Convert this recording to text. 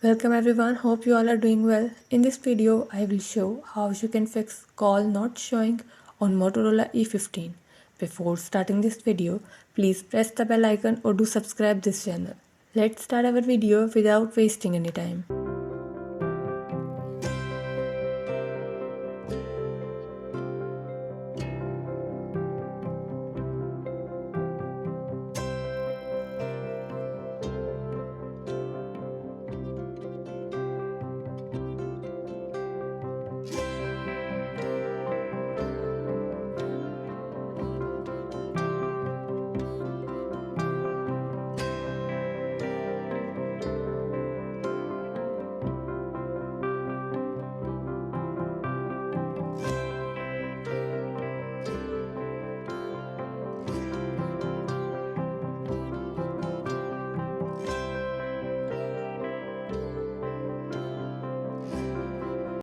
Welcome everyone, hope you all are doing well. In this video, I will show how you can fix call not showing on Motorola E15. Before starting this video, please press the bell icon or do subscribe this channel. Let's start our video without wasting any time.